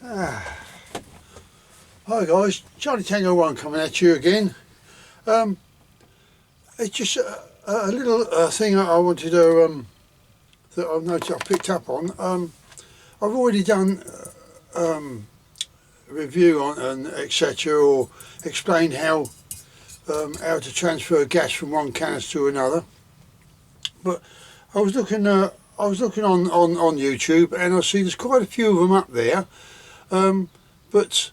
Hi guys, Charlie Tango 1 coming at you again. It's just a little thing I wanted to that I've noticed I picked up on. I've already done a review on and etc. or explained how to transfer gas from one canister to another. But I was looking on YouTube, and I see there's quite a few of them up there. But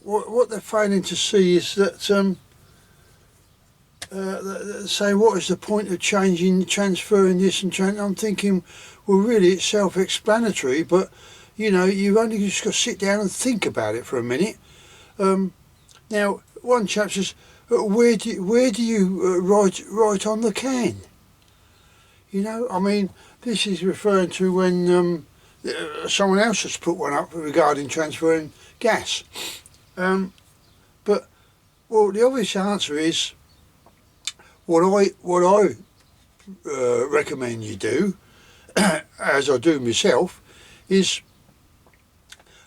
what they're failing to see is that say, what is the point of transferring this and I'm thinking, well, really it's self-explanatory, but you know, you've only just got to sit down and think about it for a minute. Now, one chap says, where do you write on the can? You know, I mean, this is referring to when someone else has put one up regarding transferring gas. But well, the obvious answer is what I recommend you do, as I do myself, is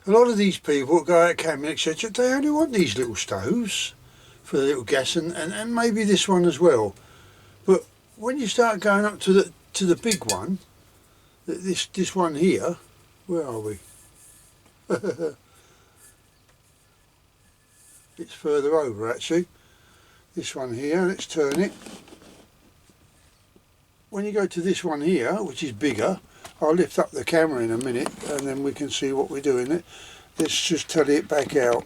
a lot of these people that go out camping, etc., they only want these little stoves for the little gas, and maybe this one as well. But when you start going up to the big one, this one here, where are we? It's further over actually. This one here, let's turn it. When you go to this one here, which is bigger, I'll lift up the camera in a minute and then we can see what we're doing. Let's just tally it back out.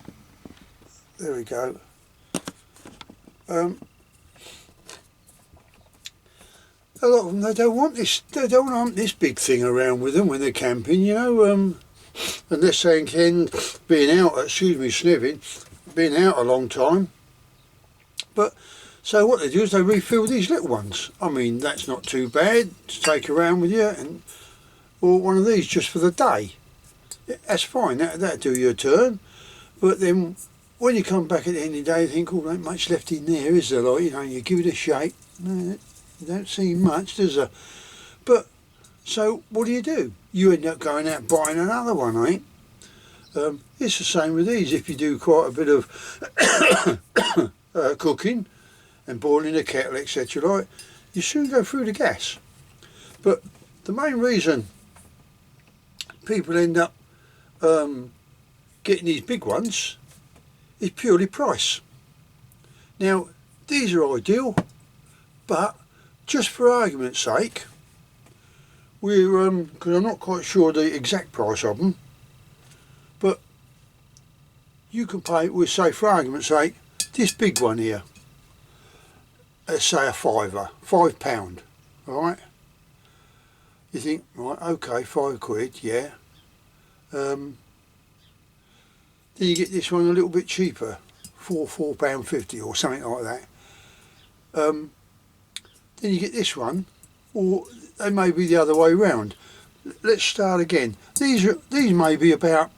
There we go. A lot of them, they don't want this big thing around with them when they're camping, you know, unless they intend being out, sniffing, being out a long time. But so what they do is they refill these little ones. I mean, that's not too bad to take around with you, or one of these just for the day. That's fine, that'll do you a turn. But then when you come back at the end of the day, you think, oh, there ain't much left in there, is there? Like, you know, you give it a shake. No, you don't see much, does there? But so what do? You end up going out buying another one, ain't? It's the same with these. If you do quite a bit of cooking and boiling a kettle, etc., like, you soon go through the gas. But the main reason people end up getting these big ones is purely price. Now, these are ideal, but just for argument's sake, we're because I'm not quite sure the exact price of them, but you can pay, we'll say for argument's sake, this big one here, let's say a £5, alright? You think, right, okay, £5, yeah. Then you get this one a little bit cheaper, £4.50 or something like that. Then you get this one, or they may be the other way round. Let's start again. These may be about,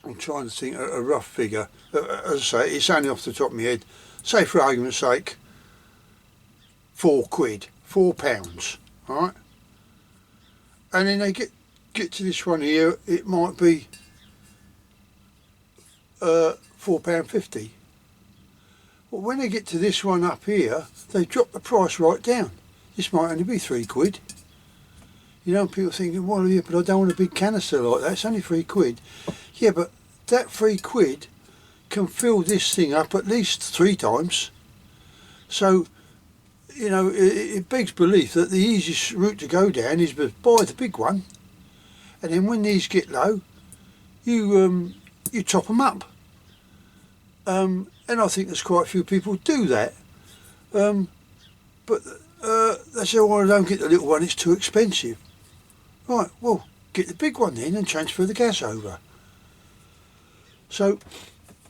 I'm trying to think a rough figure. As I say, it's only off the top of my head. Say for argument's sake, £4, £4, all right? And then they get to this one here, it might be £4.50. Well, when they get to this one up here, they drop the price right down. This might only be £3. You know, people thinking, well, yeah, but I don't want a big canister like that. It's only £3. Yeah, but that £3 can fill this thing up at least 3 times. So, you know, it begs belief that the easiest route to go down is to buy the big one, and then when these get low, you top them up. And I think there's quite a few people do that. But they say, well, I don't get the little one, it's too expensive. Right, well, get the big one then and transfer the gas over. So,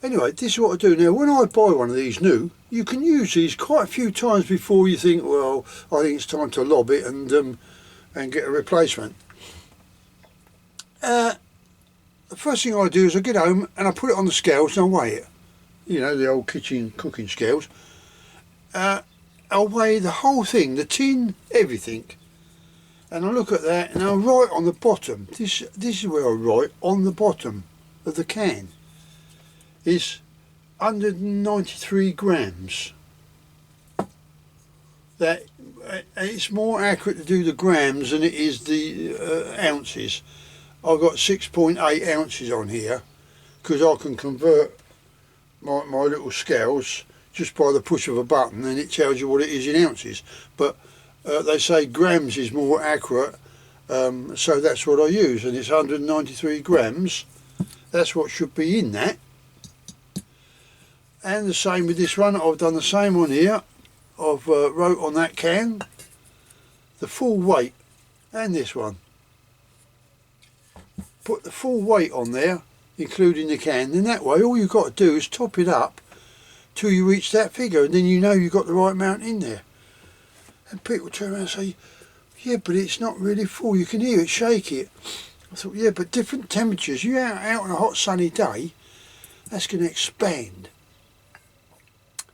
anyway, this is what I do. Now, when I buy one of these new, you can use these quite a few times before you think, well, I think it's time to lob it and get a replacement. The first thing I do is I get home and I put it on the scales and I weigh it. You know, the old kitchen cooking scales. I'll weigh the whole thing, the tin, everything. And I look at that, and I write on the bottom, this is where I write on the bottom of the can, is 193 grams. That it's more accurate to do the grams than it is the ounces. I've got 6.8 ounces on here, because I can convert my little scales just by the push of a button, and it tells you what it is in ounces. But they say grams is more accurate, so that's what I use, and it's 193 grams. That's what should be in that. And the same with this one. I've done the same one here. I've wrote on that can the full weight, and this one. Put the full weight on there, including the can, and that way all you've got to do is top it up till you reach that figure, and then you know you've got the right amount in there. And people turn around and say, yeah, but it's not really full, you can hear it shake it. I thought, yeah, but different temperatures, you're out on a hot sunny day, that's going to expand.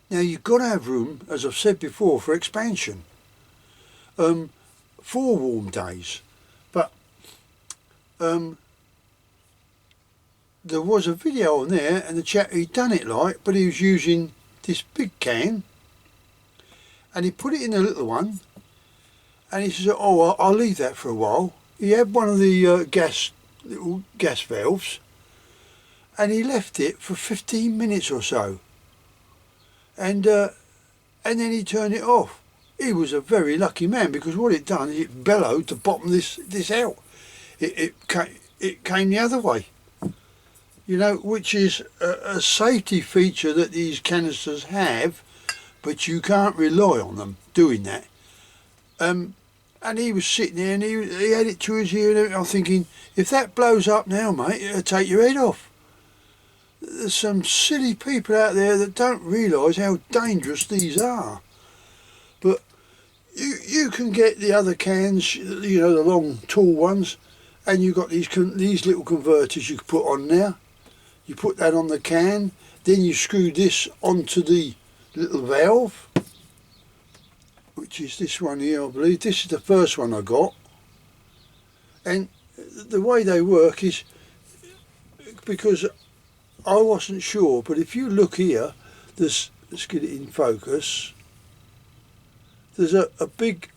Now you've got to have room, as I've said before, for expansion, for warm days. But there was a video on there, and the chap, he'd done it like, but he was using this big can, and he put it in a little one, and he says, oh, I'll leave that for a while. He had one of the little gas valves, and he left it for 15 minutes or so, and then he turned it off. He was a very lucky man, because what it done is it bellowed to bottom this out. It came the other way, you know, which is a safety feature that these canisters have, but you can't rely on them doing that. And he was sitting there, and he had it to his ear, and everything. I'm thinking, if that blows up now, mate, it'll take your head off. There's some silly people out there that don't realise how dangerous these are. But you can get the other cans, you know, the long, tall ones, and you've got these little converters you can put on there. You put that on the can, then you screw this onto the little valve, which is this one here, I believe. This is the first one I got. And the way they work is, because I wasn't sure, but if you look here, let's get it in focus, there's a big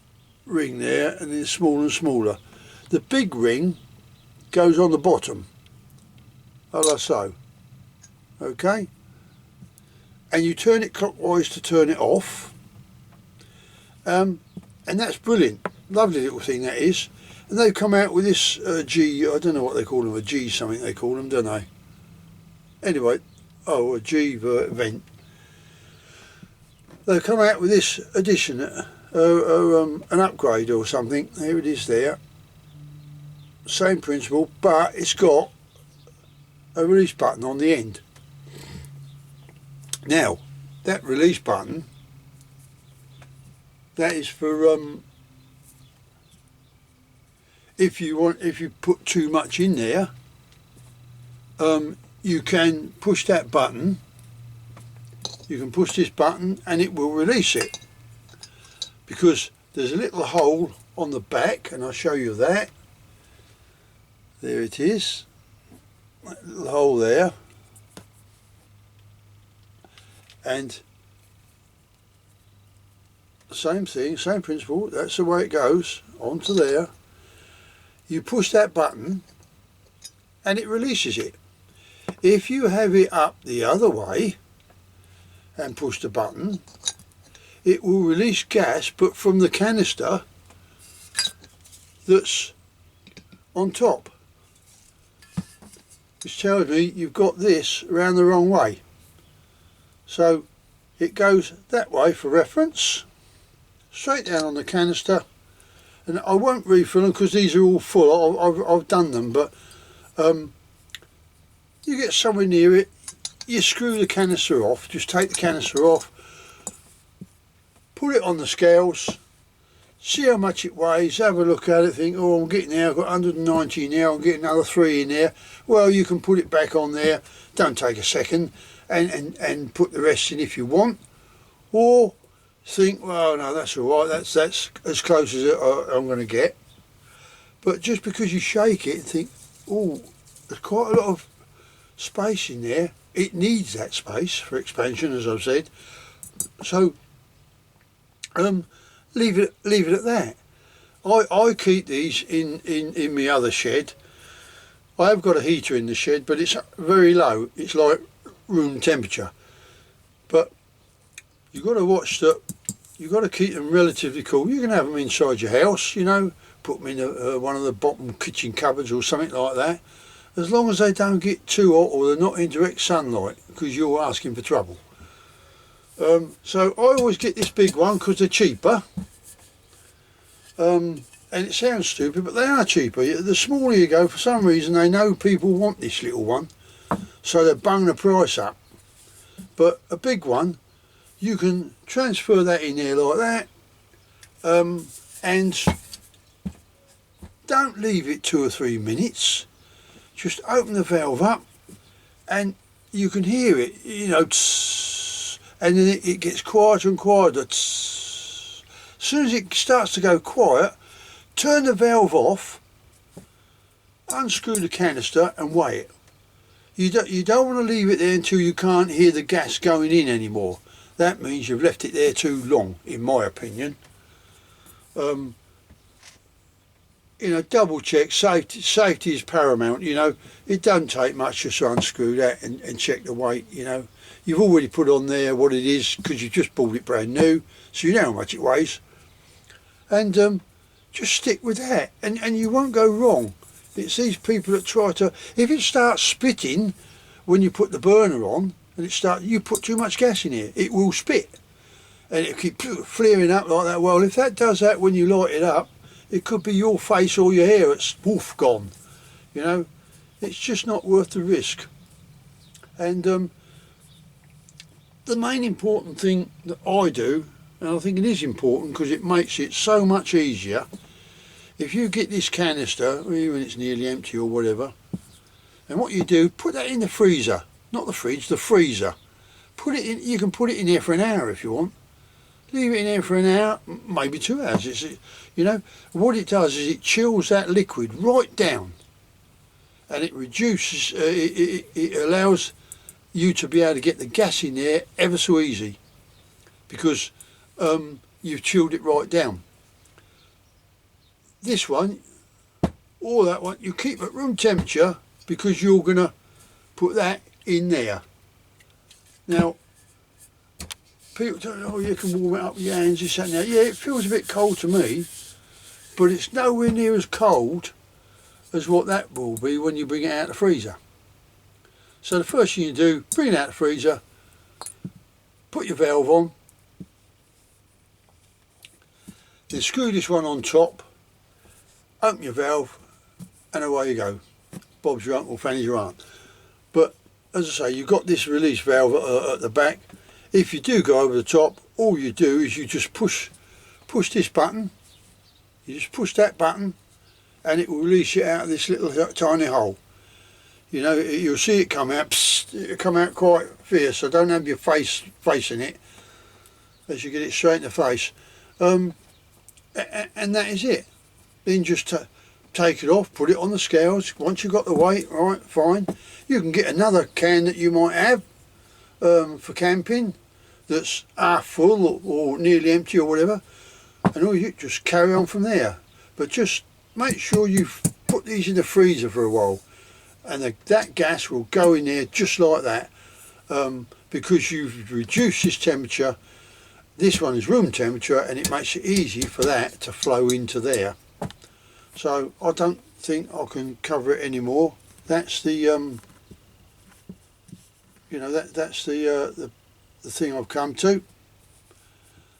ring there, and it's smaller and smaller. The big ring goes on the bottom, like so, okay? And you turn it clockwise to turn it off, and that's brilliant. Lovely little thing that is. And they've come out with this G, I don't know what they call them, a G something they call them, don't they? Anyway, a G vent. They've come out with this addition, an upgrade or something. Here it is there. Same principle, but it's got a release button on the end. Now, that release button, that is for if you put too much in there, you can push that button. You can push this button and it will release it, because there's a little hole on the back, and I'll show you that. There it is, that little hole there, and same thing, same principle. That's the way it goes, onto there. You push that button and it releases it. If you have it up the other way and push the button, it will release gas, but from the canister that's on top, which tells me you've got this around the wrong way. So it goes that way for reference, straight down on the canister. And I won't refill them because these are all full. I've done them, but you get somewhere near it, you screw the canister off. Just take the canister off, put it on the scales, see how much it weighs, have a look at it, think, oh, I'm getting there, I've got 190 now, I'm getting another 3 in there. Well, you can put it back on there, don't take a second, and put the rest in if you want. Or think, well, no, that's all right, that's as close as I'm going to get. But just because you shake it and think, oh, there's quite a lot of space in there, it needs that space for expansion, as I've said. So leave it at that. I keep these in my other shed. I have got a heater in the shed, but it's very low. It's like room temperature. But you've got to watch that. You've got to keep them relatively cool. You can have them inside your house, you know, put them in one of the bottom kitchen cupboards or something like that. As long as they don't get too hot or they're not in direct sunlight, because you're asking for trouble. So I always get this big one because they're cheaper. And it sounds stupid, but they are cheaper. The smaller you go, for some reason they know people want this little one, so they bung the price up. But a big one, you can transfer that in there like that, and don't leave it 2 or 3 minutes. Just open the valve up and you can hear it, you know, tss, and then it gets quieter and quieter. Tss. As soon as it starts to go quiet, turn the valve off, unscrew the canister and weigh it. You don't want to leave it there until you can't hear the gas going in anymore. That means you've left it there too long, in my opinion. You know, double check. Safety is paramount. You know, it doesn't take much just to unscrew that and check the weight. You know, you've already put on there what it is because you just bought it brand new, so you know how much it weighs. And just stick with that, and you won't go wrong. It's these people that try to. If it starts spitting when you put the burner on, and you put too much gas in here, it will spit, and it keep flaring up like that. Well, if that does that when you light it up, it could be your face or your hair. It's woof gone. You know, it's just not worth the risk. And the main important thing that I do, and I think it is important because it makes it so much easier. If you get this canister, even when it's nearly empty or whatever, and what you do, put that in the freezer. Not the fridge, the freezer. Put it in. You can put it in there for an hour if you want. Leave it in there for an hour, maybe 2 hours. You know, what it does is it chills that liquid right down, and it reduces. It allows you to be able to get the gas in there ever so easy, because you've chilled it right down. This one or that one, you keep at room temperature because you're gonna put that in there. Now, people tell me, oh, you can warm it up with your hands, this, that, and that. Yeah, it feels a bit cold to me, but it's nowhere near as cold as what that will be when you bring it out of the freezer. So the first thing you do, bring it out of the freezer, put your valve on, then screw this one on top, open your valve, and away you go. Bob's your uncle, Fanny's your aunt. But as I say, you've got this release valve at the back. If you do go over the top, all you do is you just push this button. You just push that button, and it will release it out of this little tiny hole. You know, you'll see it come out. Psst, it'll come out quite fierce. So don't have your face facing it, as you get it straight in the face. And that is it. Then just take it off, put it on the scales. Once you've got the weight right, fine. You can get another can that you might have for camping that's half full or nearly empty or whatever, and all you just carry on from there. But just make sure you put these in the freezer for a while, and that gas will go in there just like that, because you've reduced this temperature. This one is room temperature, and it makes it easy for that to flow into there. So I don't think I can cover it anymore. That's the you know, that's the thing I've come to.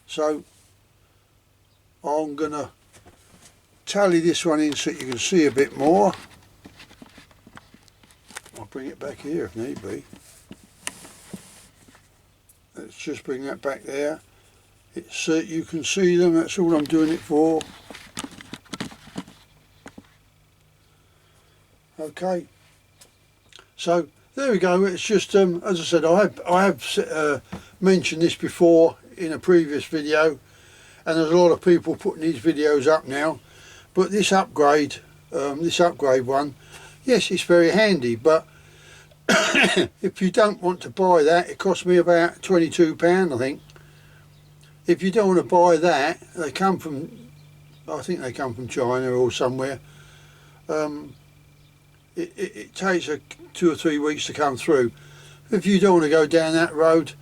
So I'm gonna tally this one in so you can see a bit more. I'll bring it back here if need be. Let's just bring that back there. It's so you can see them. That's all I'm doing it for. Okay, so there we go. It's just as I said, I have mentioned this before in a previous video, and there's a lot of people putting these videos up now, but this upgrade this upgrade one, yes, it's very handy, but if you don't want to buy that, it cost me about £22, I think. If you don't want to buy that, they come from, I think they come from China or somewhere. It takes 2 or 3 weeks to come through. If you don't want to go down that road,